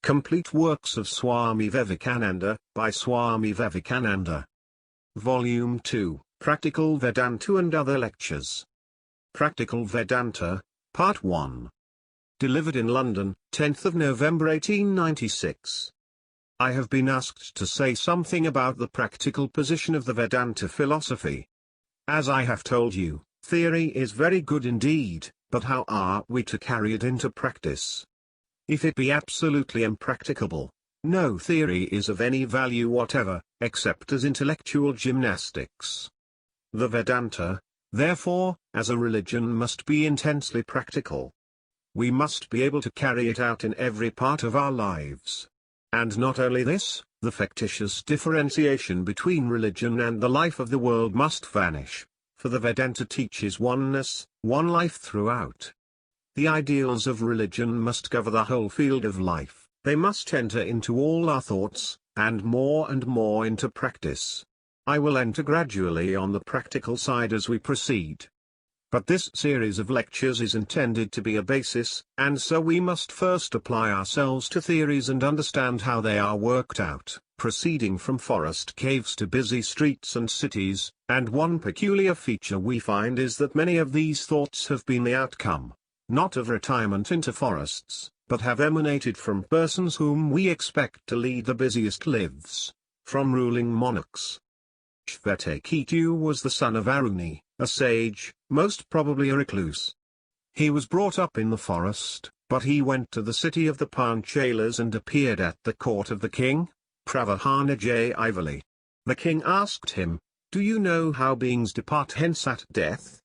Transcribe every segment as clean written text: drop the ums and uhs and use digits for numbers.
Complete Works of Swami Vivekananda, by Swami Vivekananda. Volume 2, Practical Vedanta and Other Lectures. Practical Vedanta, Part 1. Delivered in London, 10th of November 1896. I have been asked to say something about the practical position of the Vedanta philosophy. As I have told you, theory is very good indeed, but how are we to carry it into practice? If it be absolutely impracticable, no theory is of any value whatever, except as intellectual gymnastics. The Vedanta, therefore, as a religion must be intensely practical. We must be able to carry it out in every part of our lives. And not only this, the factitious differentiation between religion and the life of the world must vanish, for the Vedanta teaches oneness, one life throughout. The ideals of religion must cover the whole field of life, they must enter into all our thoughts, and more into practice. I will enter gradually on the practical side as we proceed. But this series of lectures is intended to be a basis, and so we must first apply ourselves to theories and understand how they are worked out, proceeding from forest caves to busy streets and cities, and one peculiar feature we find is that many of these thoughts have been the outcome, not of retirement into forests, but have emanated from persons whom we expect to lead the busiest lives, from ruling monarchs. Shvetakettu was the son of Aruni, a sage, most probably a recluse. He was brought up in the forest, but he went to the city of the Panchalas and appeared at the court of the king, Pravahanaja. The king asked him, "Do you know how beings depart hence at death?"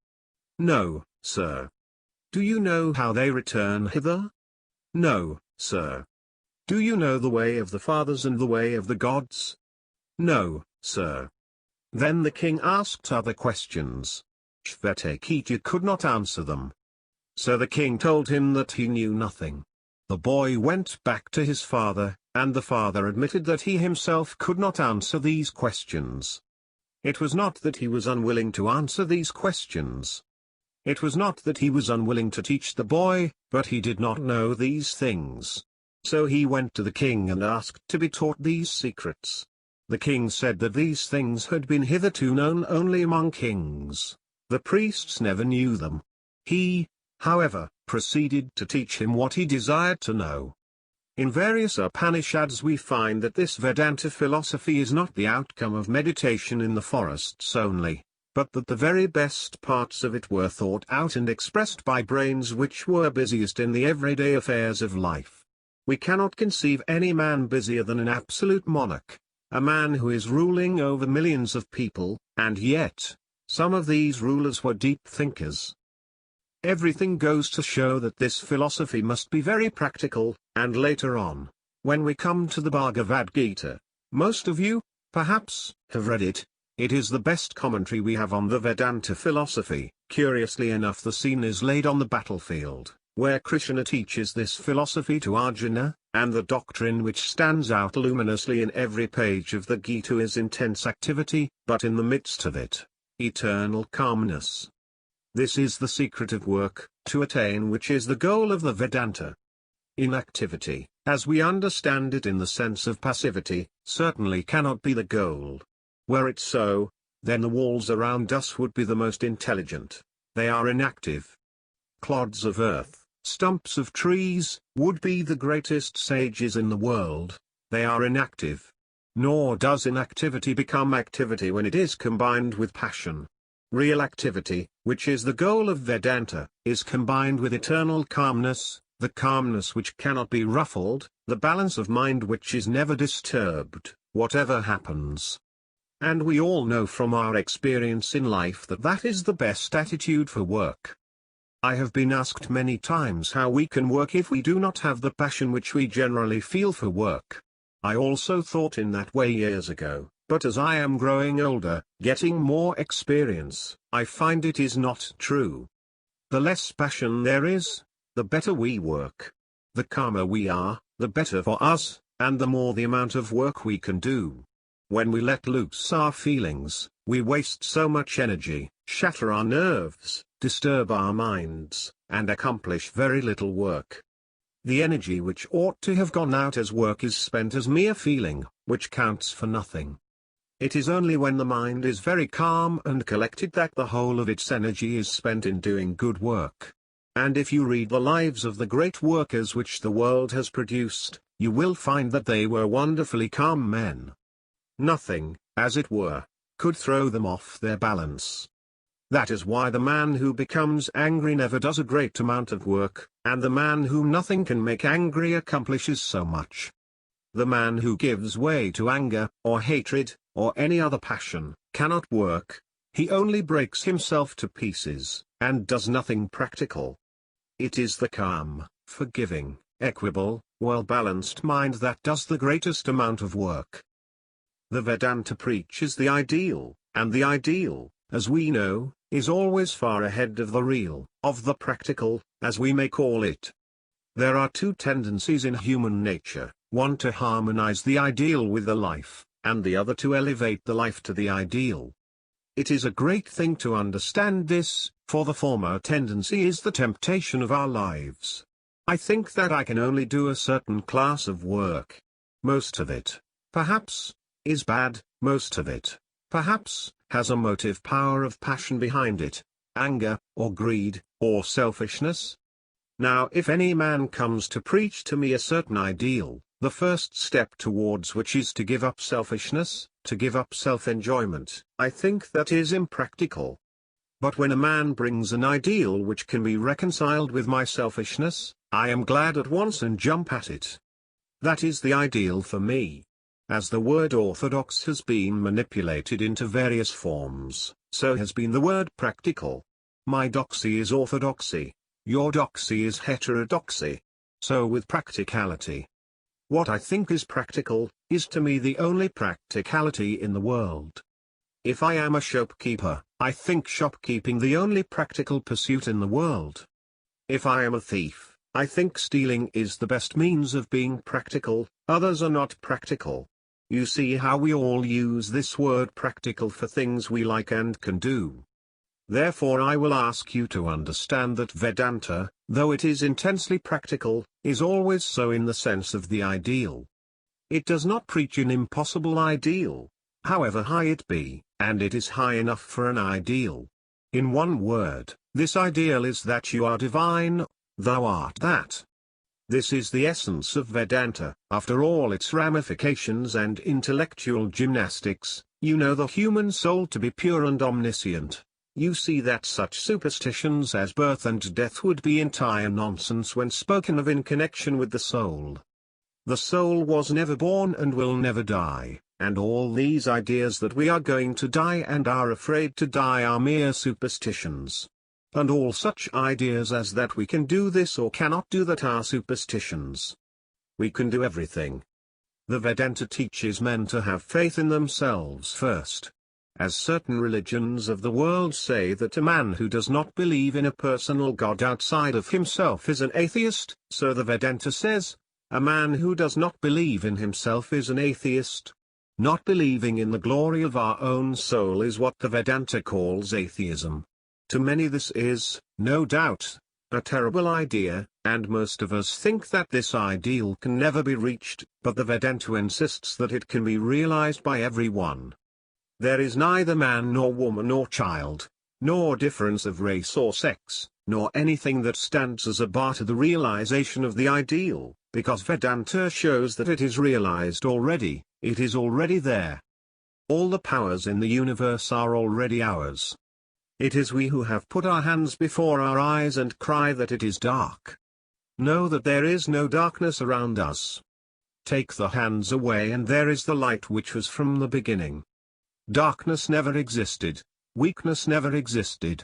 "No, sir." "Do you know how they return hither?" "No, sir." "Do you know the way of the fathers and the way of the gods?" "No, sir." Then the king asked other questions. Shvetakettu could not answer them. So the king told him that he knew nothing. The boy went back to his father, and the father admitted that he himself could not answer these questions. It was not that he was unwilling to answer these questions. It was not that he was unwilling to teach the boy, but he did not know these things. So he went to the king and asked to be taught these secrets. The king said that these things had been hitherto known only among kings. The priests never knew them. He, however, proceeded to teach him what he desired to know. In various Upanishads we find that this Vedanta philosophy is not the outcome of meditation in the forests only, but that the very best parts of it were thought out and expressed by brains which were busiest in the everyday affairs of life. We cannot conceive any man busier than an absolute monarch, a man who is ruling over millions of people, and yet, some of these rulers were deep thinkers. Everything goes to show that this philosophy must be very practical, and later on, when we come to the Bhagavad Gita, most of you, perhaps, have read it. It is the best commentary we have on the Vedanta philosophy. Curiously enough, the scene is laid on the battlefield, where Krishna teaches this philosophy to Arjuna, and the doctrine which stands out luminously in every page of the Gita is intense activity, but in the midst of it, eternal calmness. This is the secret of work, to attain which is the goal of the Vedanta. Inactivity, as we understand it in the sense of passivity, certainly cannot be the goal. Were it so, then the walls around us would be the most intelligent. They are inactive. Clods of earth, stumps of trees, would be the greatest sages in the world. They are inactive. Nor does inactivity become activity when it is combined with passion. Real activity, which is the goal of Vedanta, is combined with eternal calmness, the calmness which cannot be ruffled, the balance of mind which is never disturbed, whatever happens. And we all know from our experience in life that that is the best attitude for work. I have been asked many times how we can work if we do not have the passion which we generally feel for work. I also thought in that way years ago, but as I am growing older, getting more experience, I find it is not true. The less passion there is, the better we work. The calmer we are, the better for us, and the more the amount of work we can do. When we let loose our feelings, we waste so much energy, shatter our nerves, disturb our minds, and accomplish very little work. The energy which ought to have gone out as work is spent as mere feeling, which counts for nothing. It is only when the mind is very calm and collected that the whole of its energy is spent in doing good work. And if you read the lives of the great workers which the world has produced, you will find that they were wonderfully calm men. Nothing, as it were, could throw them off their balance. That is why the man who becomes angry never does a great amount of work, and the man whom nothing can make angry accomplishes so much. The man who gives way to anger, or hatred, or any other passion, cannot work. He only breaks himself to pieces, and does nothing practical. It is the calm, forgiving, equable, well-balanced mind that does the greatest amount of work. The Vedanta preaches the ideal, and the ideal, as we know, is always far ahead of the real, of the practical, as we may call it. There are two tendencies in human nature, one to harmonize the ideal with the life, and the other to elevate the life to the ideal. It is a great thing to understand this, for the former tendency is the temptation of our lives. I think that I can only do a certain class of work. Most of it, perhaps, is bad, most of it, perhaps, has a motive power of passion behind it, anger, or greed, or selfishness. Now if any man comes to preach to me a certain ideal, the first step towards which is to give up selfishness, to give up self-enjoyment, I think that is impractical. But when a man brings an ideal which can be reconciled with my selfishness, I am glad at once and jump at it. That is the ideal for me. As the word orthodox has been manipulated into various forms, so has been the word practical. My doxy is orthodoxy, your doxy is heterodoxy. So with practicality. What I think is practical, is to me the only practicality in the world. If I am a shopkeeper, I think shopkeeping the only practical pursuit in the world. If I am a thief, I think stealing is the best means of being practical, others are not practical. You see how we all use this word practical for things we like and can do. Therefore I will ask you to understand that Vedanta, though it is intensely practical, is always so in the sense of the ideal. It does not preach an impossible ideal, however high it be, and it is high enough for an ideal. In one word, this ideal is that you are divine, thou art that. This is the essence of Vedanta. After all its ramifications and intellectual gymnastics, you know the human soul to be pure and omniscient. You see that such superstitions as birth and death would be entire nonsense when spoken of in connection with the soul. The soul was never born and will never die, and all these ideas that we are going to die and are afraid to die are mere superstitions. And all such ideas as that we can do this or cannot do that are superstitions. We can do everything. The Vedanta teaches men to have faith in themselves first. As certain religions of the world say that a man who does not believe in a personal God outside of himself is an atheist, so the Vedanta says, a man who does not believe in himself is an atheist. Not believing in the glory of our own soul is what the Vedanta calls atheism. To many this is, no doubt, a terrible idea, and most of us think that this ideal can never be reached, but the Vedanta insists that it can be realized by everyone. There is neither man nor woman or child, nor difference of race or sex, nor anything that stands as a bar to the realization of the ideal, because Vedanta shows that it is realized already, it is already there. All the powers in the universe are already ours. It is we who have put our hands before our eyes and cry that it is dark. Know that there is no darkness around us. Take the hands away and there is the light which was from the beginning. Darkness never existed, weakness never existed.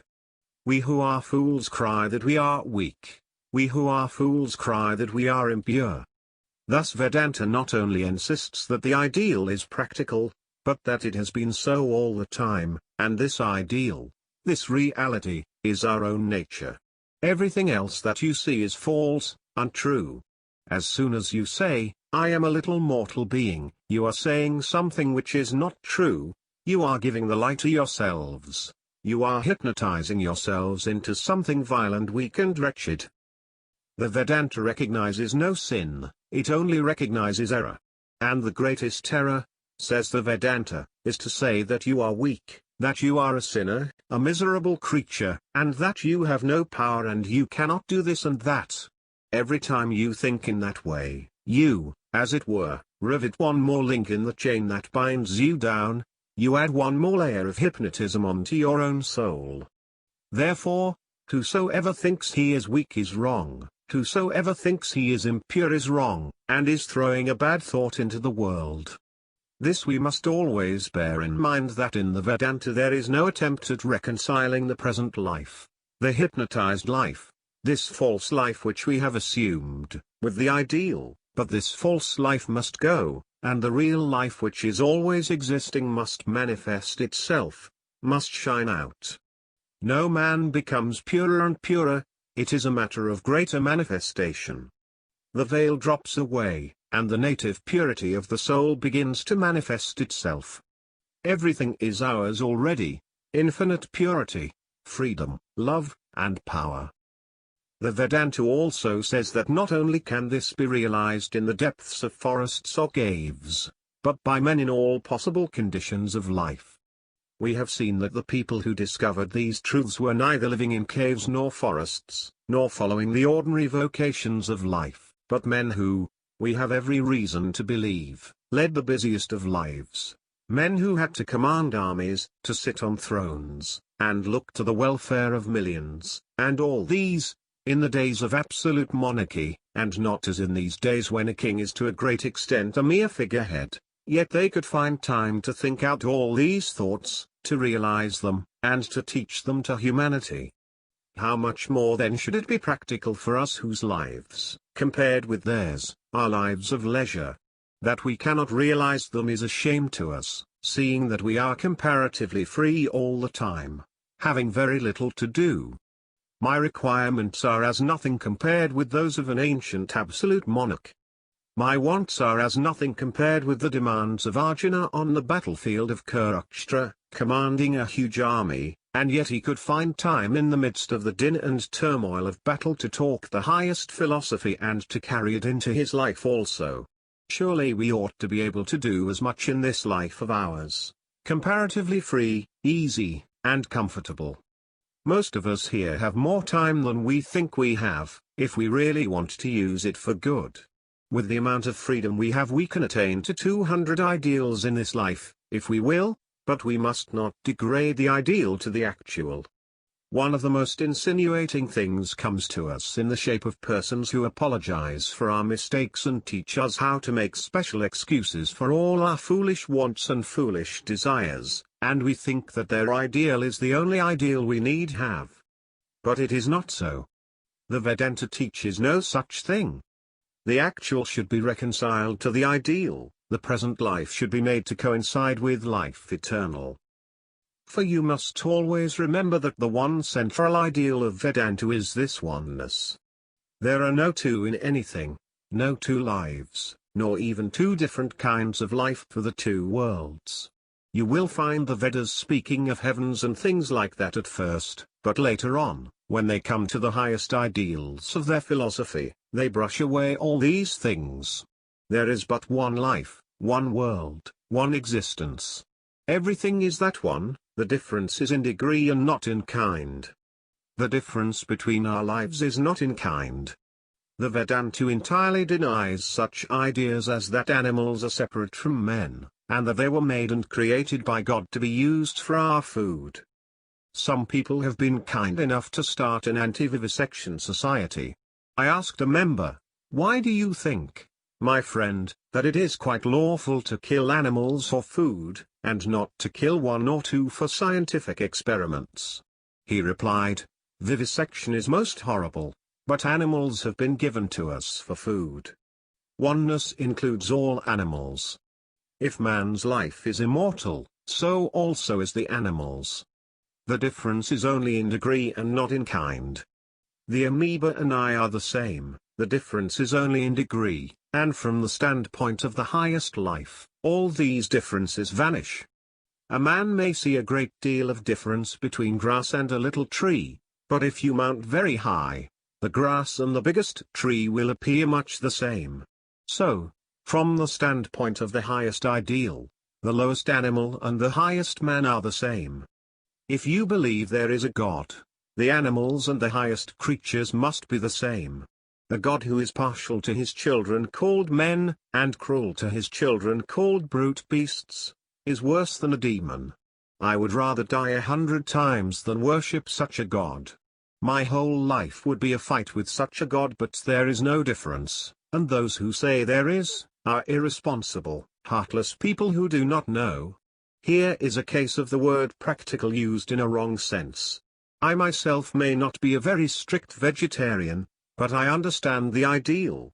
We who are fools cry that we are weak, we who are fools cry that we are impure. Thus Vedanta not only insists that the ideal is practical, but that it has been so all the time, and this ideal, this reality, is our own nature. Everything else that you see is false, untrue. As soon as you say, I am a little mortal being, you are saying something which is not true. You are giving the lie to yourselves. You are hypnotizing yourselves into something vile and weak and wretched. The Vedanta recognizes no sin, it only recognizes error. And the greatest error, says the Vedanta, is to say that you are weak, that you are a sinner, a miserable creature, and that you have no power and you cannot do this and that. Every time you think in that way, you, as it were, rivet one more link in the chain that binds you down, you add one more layer of hypnotism onto your own soul. Therefore, whosoever thinks he is weak is wrong, whosoever thinks he is impure is wrong, and is throwing a bad thought into the world. This we must always bear in mind, that in the Vedanta there is no attempt at reconciling the present life, the hypnotized life, this false life which we have assumed, with the ideal, but this false life must go, and the real life which is always existing must manifest itself, must shine out. No man becomes purer and purer, it is a matter of greater manifestation. The veil drops away, and the native purity of the soul begins to manifest itself. Everything is ours already, infinite purity, freedom, love, and power. The Vedanta also says that not only can this be realized in the depths of forests or caves, but by men in all possible conditions of life. We have seen that the people who discovered these truths were neither living in caves nor forests, nor following the ordinary vocations of life, but men who, we have every reason to believe, led the busiest of lives, men who had to command armies, to sit on thrones, and look to the welfare of millions, and all these, in the days of absolute monarchy, and not as in these days when a king is to a great extent a mere figurehead, yet they could find time to think out all these thoughts, to realize them, and to teach them to humanity. How much more then should it be practical for us whose lives, compared with theirs, are lives of leisure? That we cannot realize them is a shame to us, seeing that we are comparatively free all the time, having very little to do. My requirements are as nothing compared with those of an ancient absolute monarch. My wants are as nothing compared with the demands of Arjuna on the battlefield of Kurukshetra, commanding a huge army, and yet he could find time in the midst of the din and turmoil of battle to talk the highest philosophy and to carry it into his life also. Surely we ought to be able to do as much in this life of ours, comparatively free, easy, and comfortable. Most of us here have more time than we think we have, if we really want to use it for good. With the amount of freedom we have we can attain to 200 ideals in this life, if we will, but we must not degrade the ideal to the actual. One of the most insinuating things comes to us in the shape of persons who apologize for our mistakes and teach us how to make special excuses for all our foolish wants and foolish desires, and we think that their ideal is the only ideal we need have. But it is not so. The Vedanta teaches no such thing. The actual should be reconciled to the ideal, the present life should be made to coincide with life eternal. For you must always remember that the one central ideal of Vedanta is this oneness. There are no two in anything, no two lives, nor even two different kinds of life for the two worlds. You will find the Vedas speaking of heavens and things like that at first, but later on, when they come to the highest ideals of their philosophy, they brush away all these things. There is but one life, one world, one existence. Everything is that one, the difference is in degree and not in kind. The difference between our lives is not in kind. The Vedanta entirely denies such ideas as that animals are separate from men, and that they were made and created by God to be used for our food. Some people have been kind enough to start an anti-vivisection society. I asked a member, "Why do you think, my friend, that it is quite lawful to kill animals for food, and not to kill one or two for scientific experiments?" He replied, "Vivisection is most horrible, but animals have been given to us for food. Oneness includes all animals. If man's life is immortal, so also is the animals. The difference is only in degree and not in kind. The amoeba and I are the same, the difference is only in degree, and from the standpoint of the highest life, all these differences vanish. A man may see a great deal of difference between grass and a little tree, but if you mount very high, the grass and the biggest tree will appear much the same. So, from the standpoint of the highest ideal, the lowest animal and the highest man are the same. If you believe there is a God, the animals and the highest creatures must be the same. A God who is partial to his children called men, and cruel to his children called brute beasts, is worse than a demon. I would rather die 100 times than worship such a God. My whole life would be a fight with such a God, but there is no difference, and those who say there is, are irresponsible, heartless people who do not know. Here is a case of the word practical used in a wrong sense. I myself may not be a very strict vegetarian, but I understand the ideal.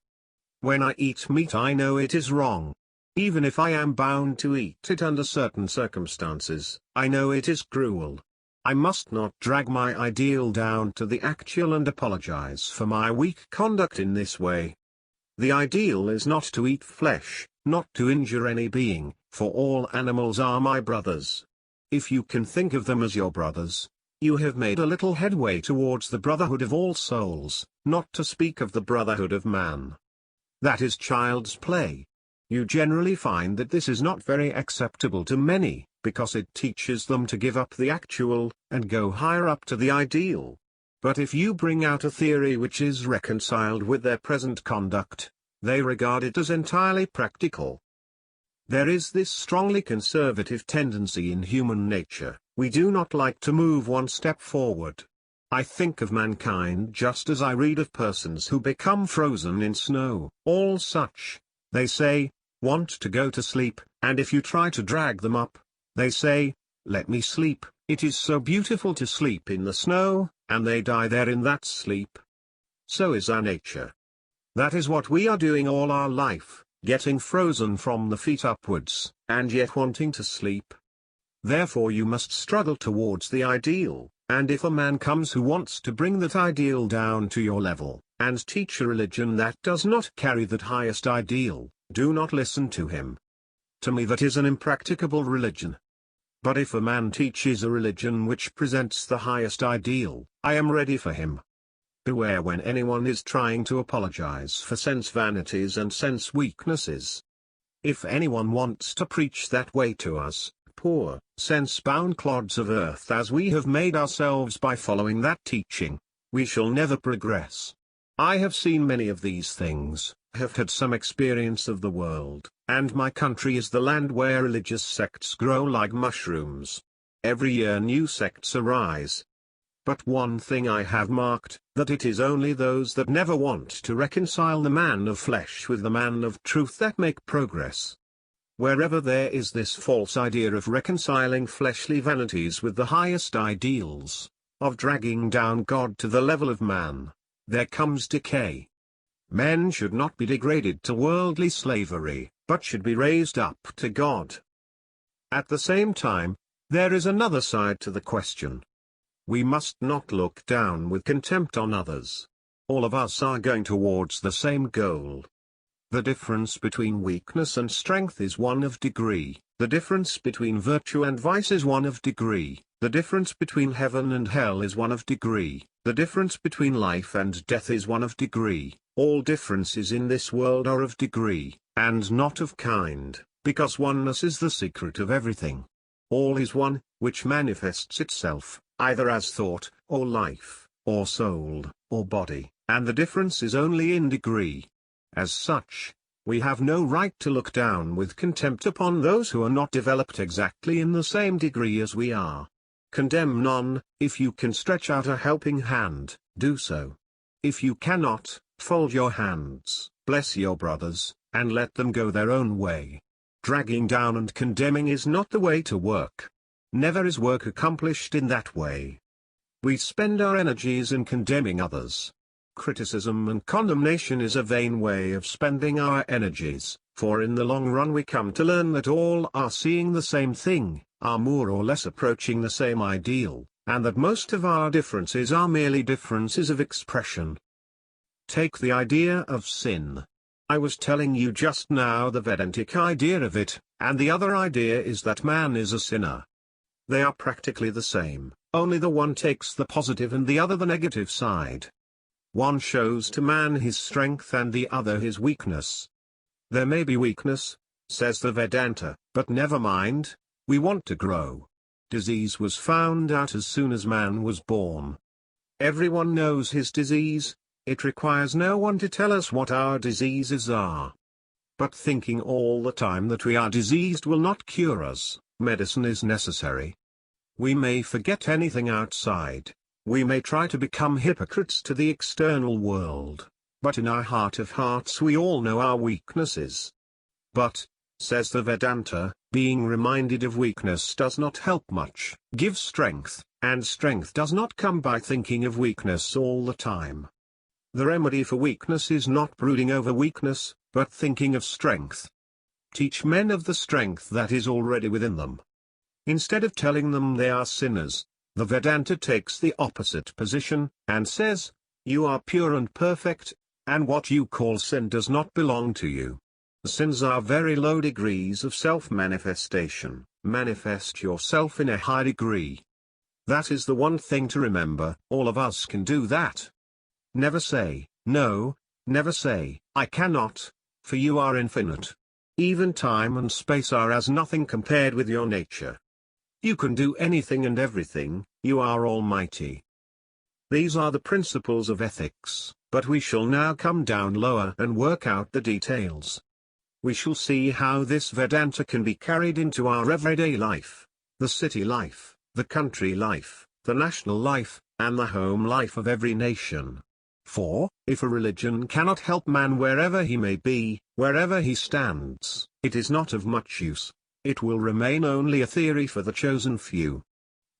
When I eat meat I know it is wrong. Even if I am bound to eat it under certain circumstances, I know it is cruel. I must not drag my ideal down to the actual and apologize for my weak conduct in this way. The ideal is not to eat flesh, not to injure any being, for all animals are my brothers. If you can think of them as your brothers, you have made a little headway towards the brotherhood of all souls, not to speak of the brotherhood of man. That is child's play. You generally find that this is not very acceptable to many, because it teaches them to give up the actual, and go higher up to the ideal. But if you bring out a theory which is reconciled with their present conduct, they regard it as entirely practical. There is this strongly conservative tendency in human nature. We do not like to move one step forward. I think of mankind just as I read of persons who become frozen in snow. All such, they say, want to go to sleep, and if you try to drag them up, they say, let me sleep, it is so beautiful to sleep in the snow, and they die there in that sleep. So is our nature. That is what we are doing all our life, getting frozen from the feet upwards, and yet wanting to sleep. Therefore you must struggle towards the ideal, and if a man comes who wants to bring that ideal down to your level, and teach a religion that does not carry that highest ideal, do not listen to him. To me that is an impracticable religion. But if a man teaches a religion which presents the highest ideal, I am ready for him. Beware when anyone is trying to apologize for sense vanities and sense weaknesses. If anyone wants to preach that way to us, poor, sense-bound clods of earth as we have made ourselves by following that teaching, we shall never progress. I have seen many of these things, have had some experience of the world, and my country is the land where religious sects grow like mushrooms. Every year new sects arise. But one thing I have marked, that it is only those that never want to reconcile the man of flesh with the man of truth that make progress. Wherever there is this false idea of reconciling fleshly vanities with the highest ideals, of dragging down God to the level of man, there comes decay. Men should not be degraded to worldly slavery, but should be raised up to God. At the same time, there is another side to the question. We must not look down with contempt on others. All of us are going towards the same goal. The difference between weakness and strength is one of degree, the difference between virtue and vice is one of degree, the difference between heaven and hell is one of degree, the difference between life and death is one of degree. All differences in this world are of degree, and not of kind, because oneness is the secret of everything. All is one, which manifests itself, either as thought, or life, or soul, or body, and the difference is only in degree. As such, we have no right to look down with contempt upon those who are not developed exactly in the same degree as we are. Condemn none. If you can stretch out a helping hand, do so. If you cannot, fold your hands, bless your brothers, and let them go their own way. Dragging down and condemning is not the way to work. Never is work accomplished in that way. We spend our energies in condemning others. Criticism and condemnation is a vain way of spending our energies, for in the long run we come to learn that all are seeing the same thing, are more or less approaching the same ideal, and that most of our differences are merely differences of expression. Take the idea of sin. I was telling you just now the Vedantic idea of it, and the other idea is that man is a sinner. They are practically the same, only the one takes the positive and the other the negative side. One shows to man his strength and the other his weakness. There may be weakness, says the Vedanta, but never mind, we want to grow. Disease was found out as soon as man was born. Everyone knows his disease, it requires no one to tell us what our diseases are. But thinking all the time that we are diseased will not cure us. Medicine is necessary. We may forget anything outside. We may try to become hypocrites to the external world, but in our heart of hearts we all know our weaknesses. But, says the Vedanta, being reminded of weakness does not help much. Give strength, and strength does not come by thinking of weakness all the time. The remedy for weakness is not brooding over weakness, but thinking of strength. Teach men of the strength that is already within them. Instead of telling them they are sinners, the Vedanta takes the opposite position, and says, you are pure and perfect, and what you call sin does not belong to you. Sins are very low degrees of self-manifestation. Manifest yourself in a high degree. That is the one thing to remember. All of us can do that. Never say, no, never say, I cannot, for you are infinite. Even time and space are as nothing compared with your nature. You can do anything and everything, you are almighty. These are the principles of ethics, but we shall now come down lower and work out the details. We shall see how this Vedanta can be carried into our everyday life, the city life, the country life, the national life, and the home life of every nation. For, if a religion cannot help man wherever he may be, wherever he stands, it is not of much use. It will remain only a theory for the chosen few.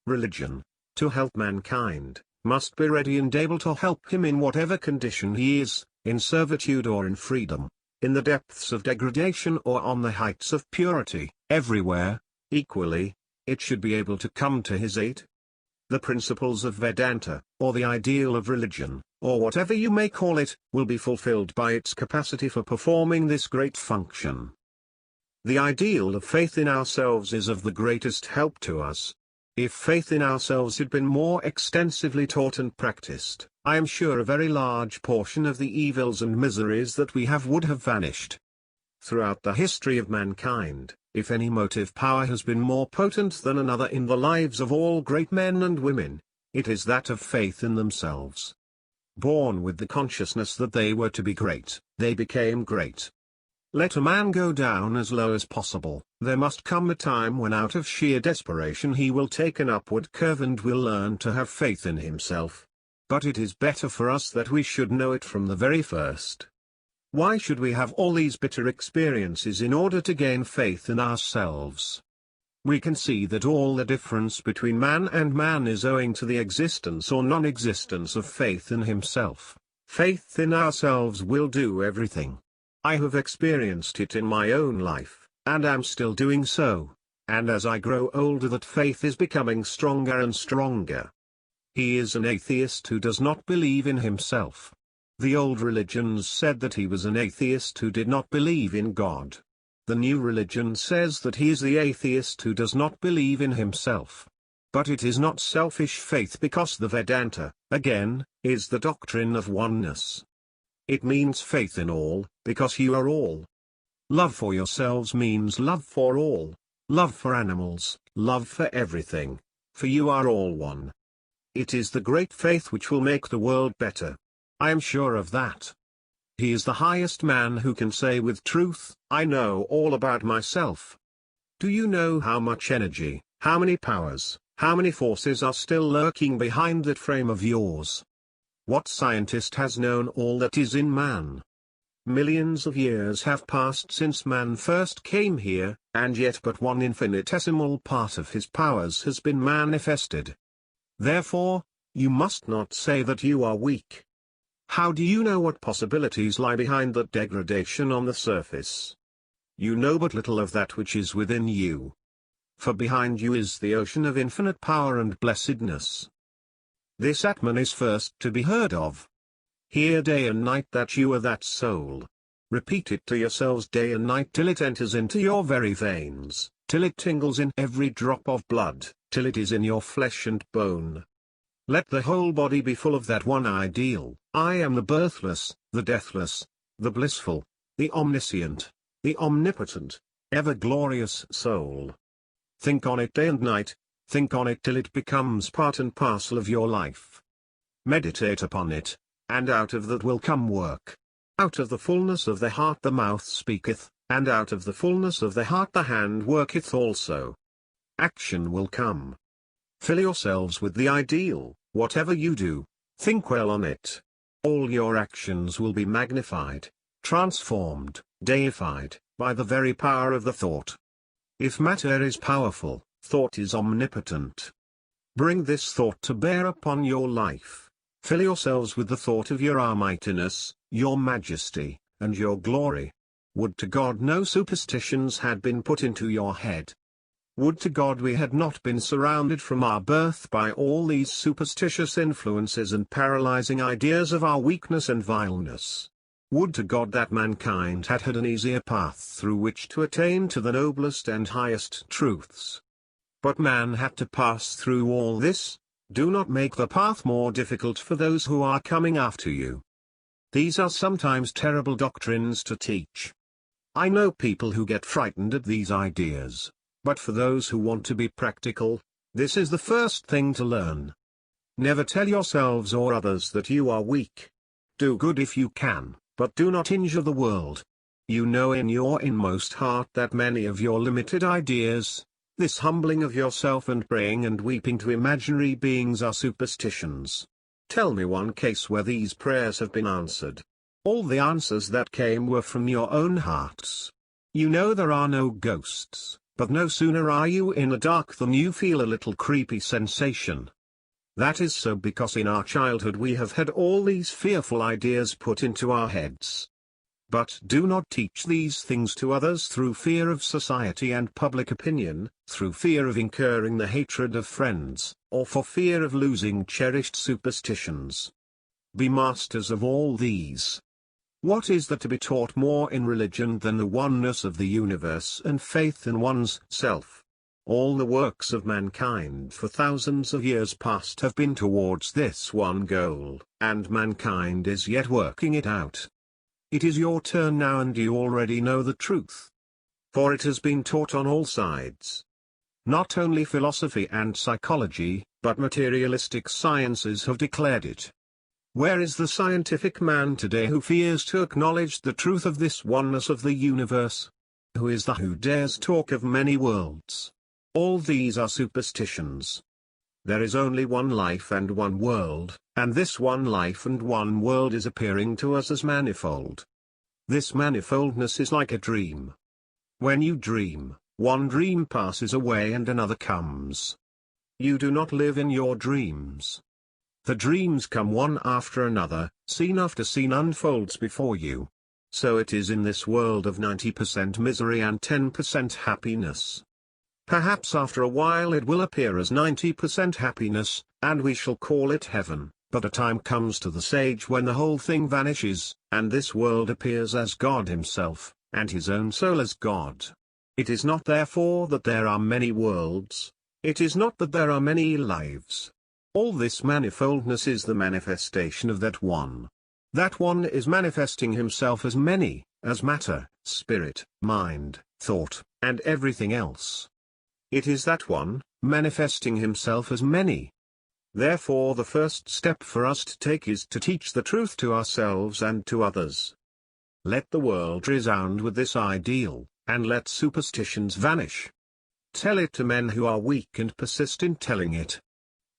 Religion, to help mankind, must be ready and able to help him in whatever condition he is, in servitude or in freedom, in the depths of degradation or on the heights of purity, everywhere, equally, it should be able to come to his aid. The principles of Vedanta, or the ideal of religion, or whatever you may call it, will be fulfilled by its capacity for performing this great function. The ideal of faith in ourselves is of the greatest help to us. If faith in ourselves had been more extensively taught and practiced, I am sure a very large portion of the evils and miseries that we have would have vanished. Throughout the history of mankind, if any motive power has been more potent than another in the lives of all great men and women, it is that of faith in themselves. Born with the consciousness that they were to be great, they became great. Let a man go down as low as possible, there must come a time when out of sheer desperation he will take an upward curve and will learn to have faith in himself. But it is better for us that we should know it from the very first. Why should we have all these bitter experiences in order to gain faith in ourselves? We can see that all the difference between man and man is owing to the existence or non-existence of faith in himself. Faith in ourselves will do everything. I have experienced it in my own life, and am still doing so, and as I grow older that faith is becoming stronger and stronger. He is an atheist who does not believe in himself. The old religions said that he was an atheist who did not believe in God. The new religion says that he is the atheist who does not believe in himself. But it is not selfish faith because the Vedanta, again, is the doctrine of oneness. It means faith in all, because you are all. Love for yourselves means love for all, love for animals, love for everything, for you are all one. It is the great faith which will make the world better. I am sure of that. He is the highest man who can say with truth, I know all about myself. Do you know how much energy, how many powers, how many forces are still lurking behind that frame of yours? What scientist has known all that is in man? Millions of years have passed since man first came here, and yet but one infinitesimal part of his powers has been manifested. Therefore, you must not say that you are weak. How do you know what possibilities lie behind that degradation on the surface? You know but little of that which is within you. For behind you is the ocean of infinite power and blessedness. This Atman is first to be heard of. Hear day and night that you are that soul. Repeat it to yourselves day and night till it enters into your very veins, till it tingles in every drop of blood, till it is in your flesh and bone. Let the whole body be full of that one ideal. I am the birthless, the deathless, the blissful, the omniscient, the omnipotent, ever-glorious soul. Think on it day and night, think on it till it becomes part and parcel of your life. Meditate upon it, and out of that will come work. Out of the fullness of the heart the mouth speaketh, and out of the fullness of the heart the hand worketh also. Action will come. Fill yourselves with the ideal. Whatever you do, think well on it. All your actions will be magnified, transformed, deified, by the very power of the thought. If matter is powerful, thought is omnipotent. Bring this thought to bear upon your life. Fill yourselves with the thought of your almightiness, your majesty, and your glory. Would to God no superstitions had been put into your head. Would to God we had not been surrounded from our birth by all these superstitious influences and paralyzing ideas of our weakness and vileness. Would to God that mankind had had an easier path through which to attain to the noblest and highest truths. But man had to pass through all this. Do not make the path more difficult for those who are coming after you. These are sometimes terrible doctrines to teach. I know people who get frightened at these ideas. But for those who want to be practical, this is the first thing to learn. Never tell yourselves or others that you are weak. Do good if you can, but do not injure the world. You know in your inmost heart that many of your limited ideas, this humbling of yourself and praying and weeping to imaginary beings are superstitions. Tell me one case where these prayers have been answered. All the answers that came were from your own hearts. You know there are no ghosts. But no sooner are you in the dark than you feel a little creepy sensation. That is so because in our childhood we have had all these fearful ideas put into our heads. But do not teach these things to others through fear of society and public opinion, through fear of incurring the hatred of friends, or for fear of losing cherished superstitions. Be masters of all these. What is there to be taught more in religion than the oneness of the universe and faith in one's self? All the works of mankind for thousands of years past have been towards this one goal, and mankind is yet working it out. It is your turn now and you already know the truth. For it has been taught on all sides. Not only philosophy and psychology, but materialistic sciences have declared it. Where is the scientific man today who fears to acknowledge the truth of this oneness of the universe? Who is the who dares talk of many worlds? All these are superstitions. There is only one life and one world, and this one life and one world is appearing to us as manifold. This manifoldness is like a dream. When you dream, one dream passes away and another comes. You do not live in your dreams. The dreams come one after another, scene after scene unfolds before you. So it is in this world of 90% misery and 10% happiness. Perhaps after a while it will appear as 90% happiness, and we shall call it heaven, but a time comes to the sage when the whole thing vanishes, and this world appears as God himself, and his own soul as God. It is not therefore that there are many worlds, it is not that there are many lives. All this manifoldness is the manifestation of that one. That one is manifesting himself as many, as matter, spirit, mind, thought, and everything else. It is that one, manifesting himself as many. Therefore the first step for us to take is to teach the truth to ourselves and to others. Let the world resound with this ideal, and let superstitions vanish. Tell it to men who are weak and persist in telling it.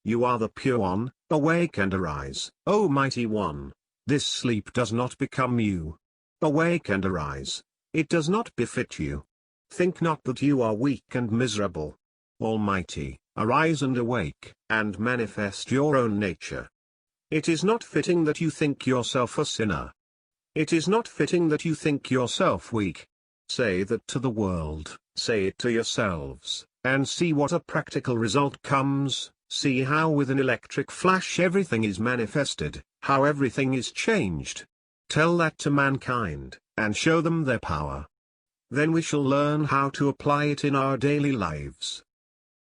You are the pure one, awake and arise, O mighty one. This sleep does not become you. Awake and arise, it does not befit you. Think not that you are weak and miserable. Almighty, arise and awake, and manifest your own nature. It is not fitting that you think yourself a sinner. It is not fitting that you think yourself weak. Say that to the world, say it to yourselves, and see what a practical result comes. See how with an electric flash everything is manifested, how everything is changed. Tell that to mankind, and show them their power. Then we shall learn how to apply it in our daily lives.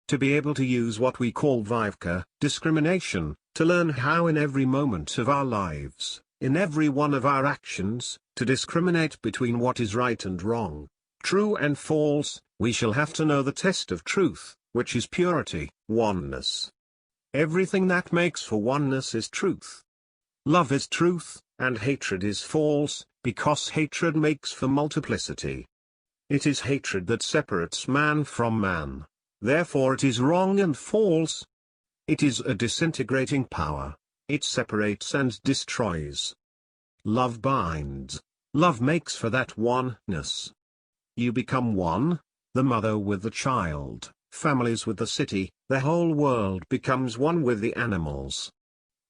To be able to use what we call viveka, discrimination, to learn how in every moment of our lives, in every one of our actions, to discriminate between what is right and wrong, true and false. We shall have to know the test of truth, which is purity, oneness. Everything that makes for oneness is truth. Love is truth, and hatred is false, because hatred makes for multiplicity. It is hatred that separates man from man, therefore it is wrong and false. It is a disintegrating power, it separates and destroys. Love binds, love makes for that oneness. You become one, the mother with the child, families with the city, the whole world becomes one with the animals.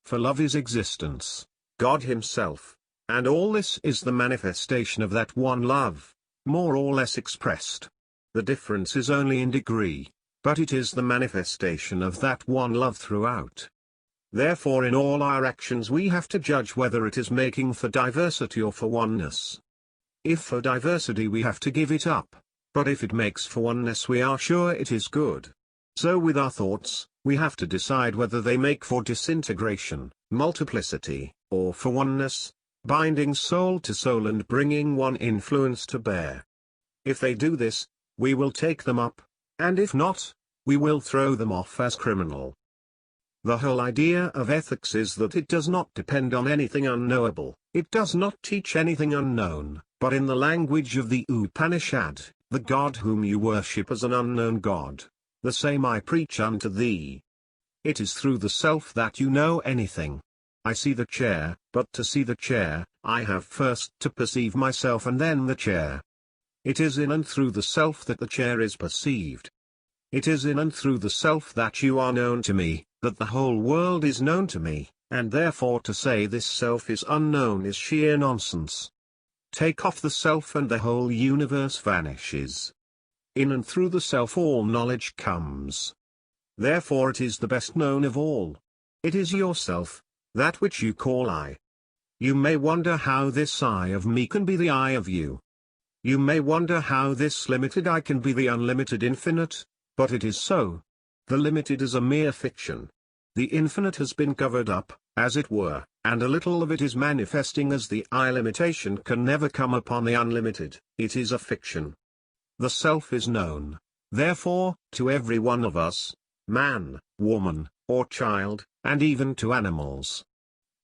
For love is existence, God Himself, and all this is the manifestation of that one love, more or less expressed. The difference is only in degree, but it is the manifestation of that one love throughout. Therefore in all our actions we have to judge whether it is making for diversity or for oneness. If for diversity we have to give it up, but if it makes for oneness we are sure it is good. So with our thoughts, we have to decide whether they make for disintegration, multiplicity, or for oneness, binding soul to soul and bringing one influence to bear. If they do this, we will take them up, and if not, we will throw them off as criminal. The whole idea of ethics is that it does not depend on anything unknowable, it does not teach anything unknown, but in the language of the Upanishad, the God whom you worship as an unknown God, the same I preach unto thee. It is through the self that you know anything. I see the chair, but to see the chair, I have first to perceive myself and then the chair. It is in and through the self that the chair is perceived. It is in and through the self that you are known to me, that the whole world is known to me, and therefore to say this self is unknown is sheer nonsense. Take off the self and the whole universe vanishes. In and through the self all knowledge comes. Therefore it is the best known of all. It is yourself, that which you call I. You may wonder how this I of me can be the I of you. You may wonder how this limited I can be the unlimited infinite, but it is so. The limited is a mere fiction. The infinite has been covered up, as it were, and a little of it is manifesting as the I. Limitation can never come upon the unlimited, it is a fiction. The self is known, therefore, to every one of us, man, woman, or child, and even to animals.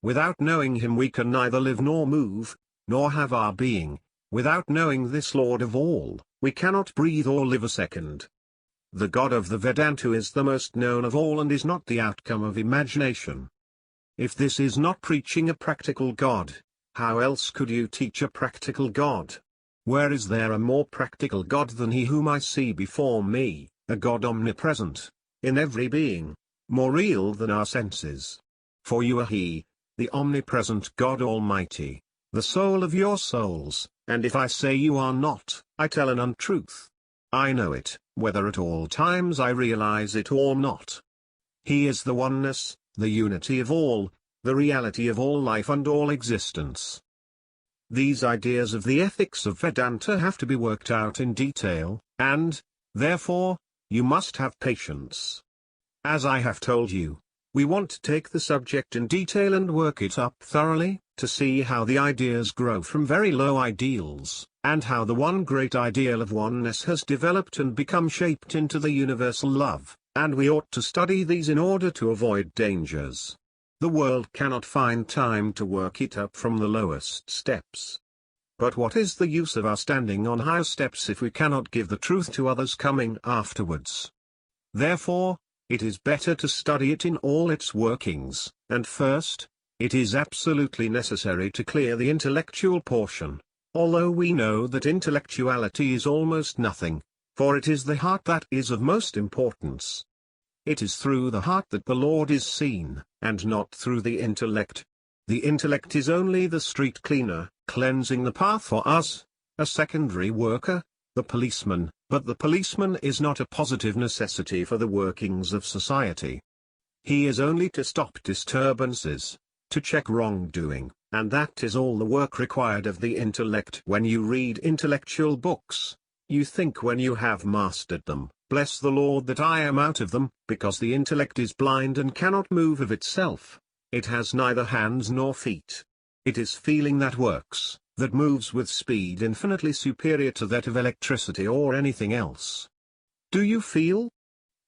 Without knowing him we can neither live nor move, nor have our being. Without knowing this Lord of all, we cannot breathe or live a second. The God of the Vedanta is the most known of all and is not the outcome of imagination. If this is not preaching a practical God, how else could you teach a practical God? Where is there a more practical God than he whom I see before me, a God omnipresent, in every being, more real than our senses? For you are he, the omnipresent God Almighty, the soul of your souls, and if I say you are not, I tell an untruth. I know it, whether at all times I realize it or not. He is the oneness, the unity of all, the reality of all life and all existence. These ideas of the ethics of Vedanta have to be worked out in detail, and, therefore, you must have patience. As I have told you, we want to take the subject in detail and work it up thoroughly, to see how the ideas grow from very low ideals, and how the one great ideal of oneness has developed and become shaped into the universal love, and we ought to study these in order to avoid dangers. The world cannot find time to work it up from the lowest steps. But what is the use of our standing on higher steps if we cannot give the truth to others coming afterwards? Therefore, it is better to study it in all its workings, and first, it is absolutely necessary to clear the intellectual portion, although we know that intellectuality is almost nothing, for it is the heart that is of most importance. It is through the heart that the Lord is seen, and not through the intellect. The intellect is only the street cleaner, cleansing the path for us, a secondary worker, the policeman, but the policeman is not a positive necessity for the workings of society. He is only to stop disturbances, to check wrongdoing, and that is all the work required of the intellect. When you read intellectual books, you think when you have mastered them, Bless the Lord that I am out of them, because the intellect is blind and cannot move of itself. It has neither hands nor feet. It is feeling that works, that moves with speed infinitely superior to that of electricity or anything else. Do you feel?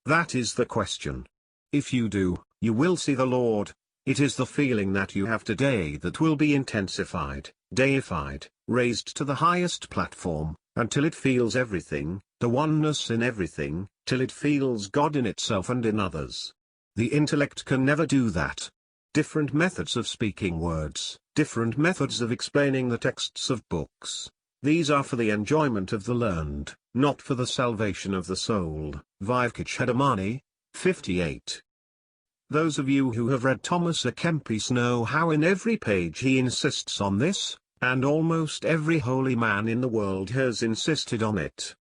That is the question. If you do, you will see the Lord. It is the feeling that you have today that will be intensified, deified, raised to the highest platform, until it feels everything, the oneness in everything, till it feels God in itself and in others. The intellect can never do that. Different methods of speaking words, different methods of explaining the texts of books. These are for the enjoyment of the learned, not for the salvation of the soul. Vivekananda, 58. Those of you who have read Thomas à Kempis know how in every page he insists on this, and almost every holy man in the world has insisted on it.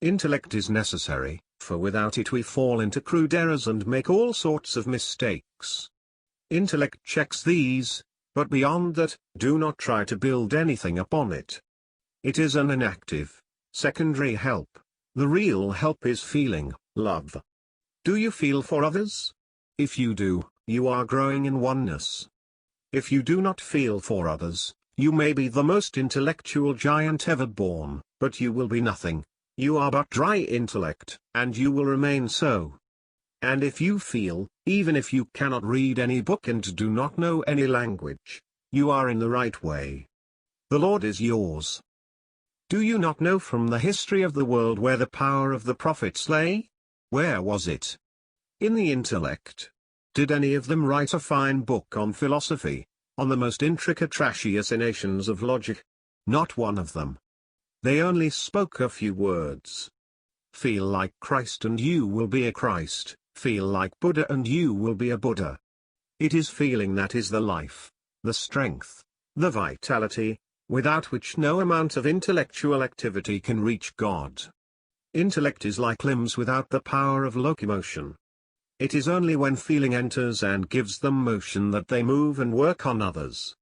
Intellect is necessary, for without it we fall into crude errors and make all sorts of mistakes. Intellect checks these, but beyond that, do not try to build anything upon it. It is an inactive, secondary help. The real help is feeling, love. Do you feel for others? If you do, you are growing in oneness. If you do not feel for others, you may be the most intellectual giant ever born, but you will be nothing. You are but dry intellect, and you will remain so. And if you feel, even if you cannot read any book and do not know any language, you are in the right way. The Lord is yours. Do you not know from the history of the world where the power of the prophets lay? Where was it? In the intellect. Did any of them write a fine book on philosophy, on the most intricate ratiocinations of logic? Not one of them. They only spoke a few words. Feel like Christ and you will be a Christ, feel like Buddha and you will be a Buddha. It is feeling that is the life, the strength, the vitality, without which no amount of intellectual activity can reach God. Intellect is like limbs without the power of locomotion. It is only when feeling enters and gives them motion that they move and work on others.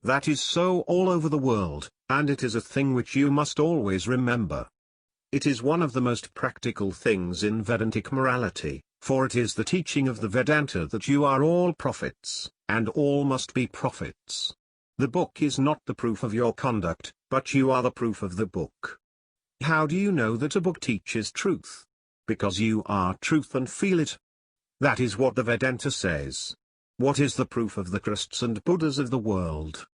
That is so all over the world, and it is a thing which you must always remember. It is one of the most practical things in Vedantic morality, for it is the teaching of the Vedanta that you are all prophets, and all must be prophets. The book is not the proof of your conduct, but you are the proof of the book. How do you know that a book teaches truth? Because you are truth and feel it. That is what the Vedanta says. What is the proof of the Christs and Buddhas of the world?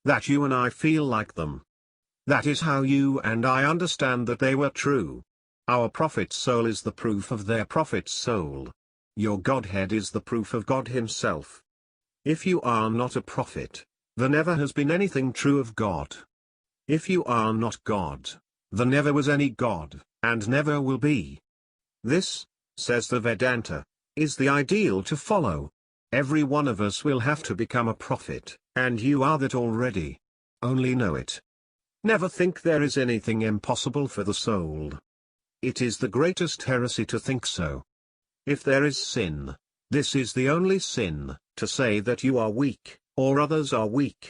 That you and I feel like them. That is how you and I understand that they were true. Our prophet's soul is the proof of their prophet's soul. Your Godhead is the proof of God Himself. If you are not a prophet, there never has been anything true of God. If you are not God, there never was any God, and never will be. This, says the Vedanta, is the ideal to follow. Every one of us will have to become a prophet, and you are that already. Only know it. Never think there is anything impossible for the soul. It is the greatest heresy to think so. If there is sin, this is the only sin, to say that you are weak, or others are weak.